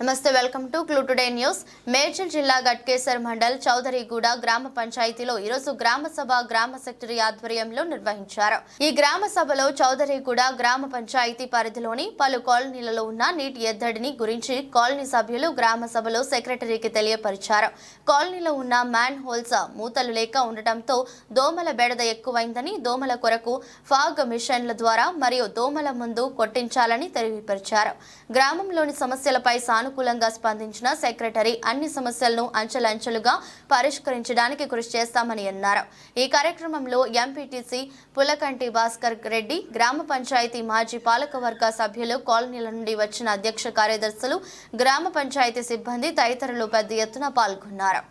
నమస్తే, welcome to clue today news. Medchal జిల్లా గట్కేసర్ మండల్ చౌదరిగూడ గ్రామ పంచాయతీలో ఈరోజు గ్రామ సభ గ్రామ సెక్రటరీ ఆధ్వర్యంలో నిర్వహించారు. ఈ గ్రామ సభలో చౌదరిగూడ గ్రామ పంచాయతీ పరిధిలోని పలు కాలనీలలో ఉన్న నీటి ఎద్దడిని గురించి కాలనీ సభ్యులు గ్రామ సభలో సెక్రటరీకి తెలియపరిచారు. కాలనీలో ఉన్న మ్యాన్ హోల్స్ మూతలు లేక ఉండటంతో దోమల బెడద ఎక్కువైందని, దోమల కొరకు ఫాగ్ మిషన్ల ద్వారా మరియు దోమల ముందు కొట్టించాలని తెలియపరిచారు. గ్రామంలోని సమస్యలపై సానుకూలంగా స్పందించిన సెక్రటరీ అన్ని సమస్యలను అంచెలంచెలుగా పరిష్కరించడానికి కృషి చేస్తామని అన్నారు. ఈ కార్యక్రమంలో ఎంపీటీసీ పులకంటి భాస్కర్ రెడ్డి, గ్రామ పంచాయతీ మాజీ పాలకవర్గ సభ్యులు, కాలనీల నుండి వచ్చిన అధ్యక్ష కార్యదర్శులు, గ్రామ పంచాయతీ సిబ్బంది తదితరులు పెద్ద ఎత్తున పాల్గొన్నారు.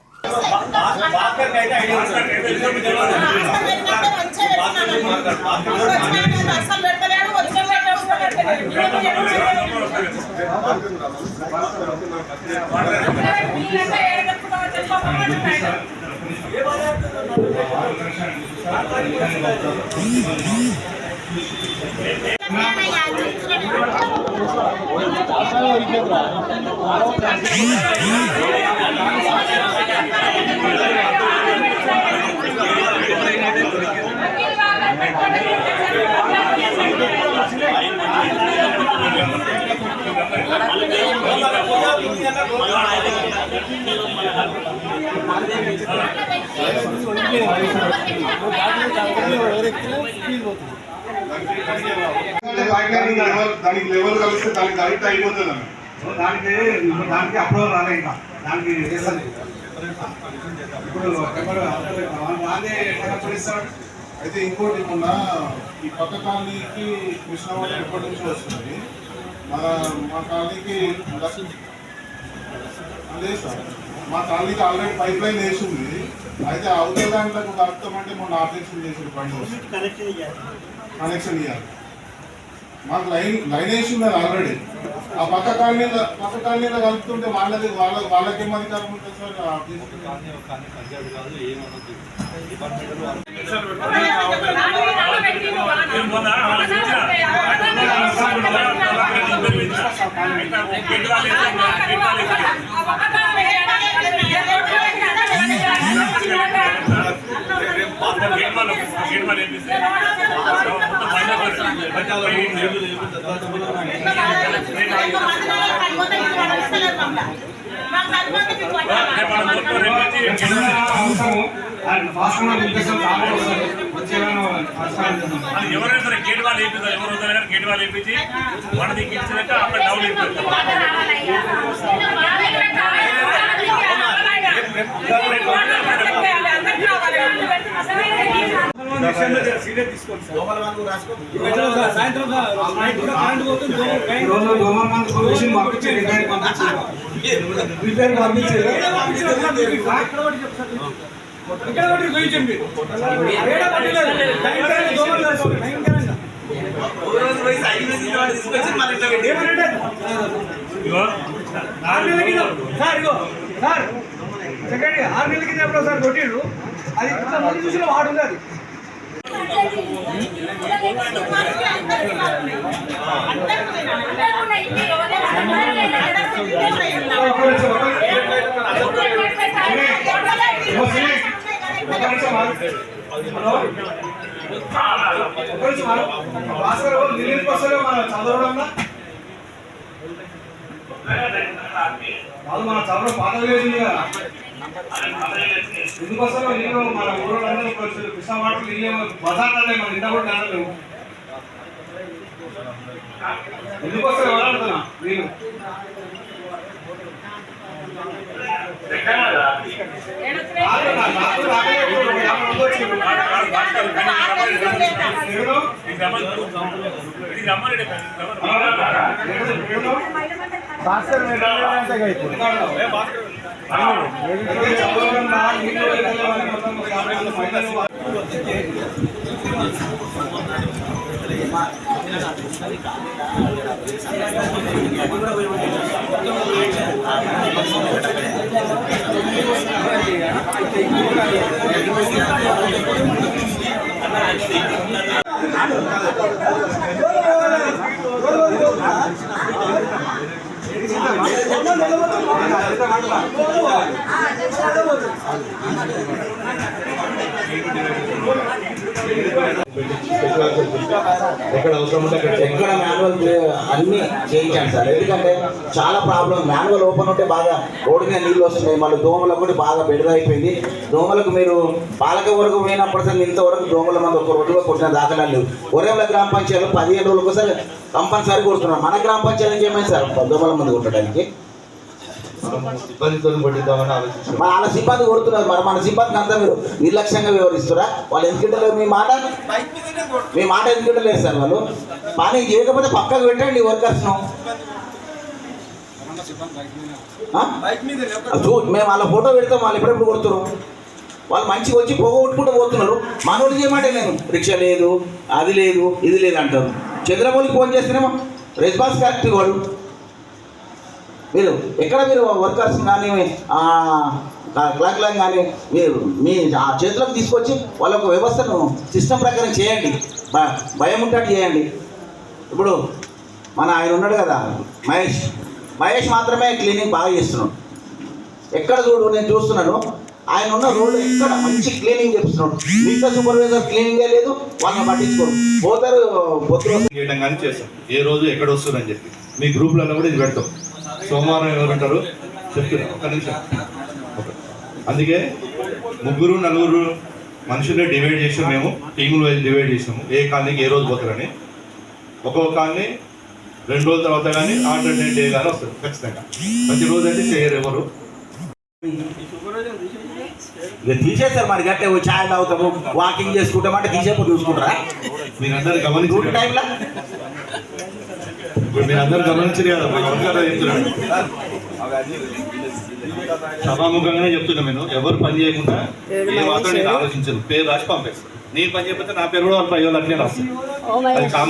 దానికి లెవెల్ కలిస్తే దానికి కరెక్ట్ అయిపోతుంది. దానికి అప్రూవల్ రాలే, ఇంకా దానికి చేస్తాను. ఇప్పుడు అయితే ఇంకోటి మొన్న ఈ పక్క కాలనీకి కృష్ణవాడ ఎప్పటి నుంచి వస్తుంది, మా కాలనీకి అదే సార్, మా కాలనీకి ఆల్రెడీ పైప్ లైన్ వేసింది. అయితే అవతల దాంట్లోకి కలుపుతామంటే మొన్న ఆపరేషన్ చేసి బండి కనెక్షన్ ఇవ్వాలి. మాకు లైన్ వేసి ఉన్నది ఆల్రెడీ. ఆ పక్క కాలనీలో కలుపుతుంటే వాళ్ళకేం అధికారం ఉంటుంది సార్? ఎవరైనా సరే గేట్ వాళ్ళు వేపిస్తారు, ఎవరు వద్దరు గేట్ వాళ్ళు వేపించి వాళ్ళ దగ్గర ఇచ్చినాక అక్కడ డౌన్ అయిపోతారు. సెకండ్ 6 నెలల కింద ఎప్పుడో సార్ కొట్టిండ్రు. అది ఇంత మంది చూసిన వాడు ఉంది. అది చదవడంలో వాళ్ళు మన చదవడం పాత వేసింది కదా. ఎందుకోసం నీళ్ళు మన ఊళ్ళో కృష్ణవాడ నీళ్ళు బజార్లే మన ఇంత కూడా కానలేము. ఎందుకోసం ఎవరంటున్నా నీళ్ళు ఎక్కడ అవసరం ఉంటే ఎక్కడ మాన్యువల్ అన్ని చేయించాను సార్. ఎందుకంటే చాలా ప్రాబ్లం, మాన్యువల్ ఓపెన్ ఉంటే బాగా రోడ్డు మీద నీళ్ళు వస్తున్నాయి. మళ్ళీ దోమలకు కూడా బాగా బెడద అయిపోయింది. దోమలకు మీరు పాలక వరకు పోయినప్పుడు సార్ ఇంతవరకు దోమల మంది ఒక రోజుగా కొట్టిన దాఖలాలు లేవు. ఒరేముల గ్రామ పంచాయతీలో 15 రోజులకు ఒకసారి కంపల్సరీ కొడుతున్నారు. మన గ్రామ పంచాయతీ ఏమైంది సార్ దోమల మంది కొట్టడానికి? సిబ్బందితో పట్టిద్దామని ఆలోచించాం. మన వాళ్ళ సిబ్బంది కొడుతున్నారు. మరి మన సిబ్బందికి అంతా మీరు నిర్లక్ష్యంగా వ్యవహరిస్తారా? వాళ్ళు ఎందుకంటే మీ మాట ఎందుకంటే లేదు సార్. వాళ్ళు పని చేయకపోతే పక్కకు పెట్టండి వర్కర్స్ను. మేము వాళ్ళ ఫోటో పెడతాం, వాళ్ళు ఎప్పుడెప్పుడు కొడుతున్నారు. వాళ్ళు మంచిగా వచ్చి పోగొట్టుకుంటూ పోతున్నారు. మనోళ్ళు చేయమంటే నేను రిక్షా లేదు, అది లేదు, ఇది లేదు అంటారు. చంద్రమౌళికి ఫోన్ చేస్తేనేమో రెస్పాన్స్ కరెక్ట్ వాడు. మీరు ఎక్కడ మీరు వర్కర్స్ కానీ క్లాక్లను కానీ మీరు మీ చేతులకు తీసుకొచ్చి వాళ్ళ ఒక వ్యవస్థను సిస్టమ్ ప్రకారం చేయండి. భయం ఉంటట్టు చేయండి. ఇప్పుడు మన ఆయన ఉన్నాడు కదా మహేష్ మాత్రమే క్లీనింగ్ బాగా చేస్తున్నాడు. ఎక్కడ చూడు నేను చూస్తున్నాను, ఆయన ఉన్న రోడ్డు ఎక్కడ మంచి క్లీనింగ్ చేస్తున్నాడు. మిగతా సూపర్వైజర్ క్లీనింగే లేదు, వాళ్ళని పట్టించుకోరు. పోతారు పొద్దు చేయడం కానీ చేస్తాం. ఏ రోజు ఎక్కడ వస్తుందని చెప్పి మీ గ్రూప్లలో కూడా ఇది పెడతాం. సోమవారం ఎవరు ఉంటారు చెప్తున్నా, ఒక్క నిమిషం. అందుకే 3-4 మనుషుల్ని డివైడ్ చేసాం. మేము టీములు వైజ్ డివైడ్ చేసాము. ఏ కాలనీకి ఏ రోజు పోతారని. ఒక్కొక్క కాలనీ 2 రోజుల తర్వాత కానీ ఆల్టర్నేట్ డే కానీ వస్తుంది ఖచ్చితంగా. ప్రతిరోజు అయితే చేయరు ఎవరు. ఇక తీసేస్తారు. మరి గట్టే ఛాయ్ తాగుతాము, వాకింగ్ చేసుకుంటామంటే తీసేపు చూసుకుంటారా? మీరందరూ గమనించారు టైంలో ఇప్పుడు మీరందరూ గమనించరు కదా. చెప్తున్నాను సభాముఖంగానే చెప్తున్నా. నేను ఎవరు పని చేయకుండా ఏ మాత్రం నేను ఆలోచించను. పేరు రాసి పంపేస్తాను. నేను పని చేయకపోతే నా పేరు కూడా వాళ్ళు అట్లే రాస్తాను. అది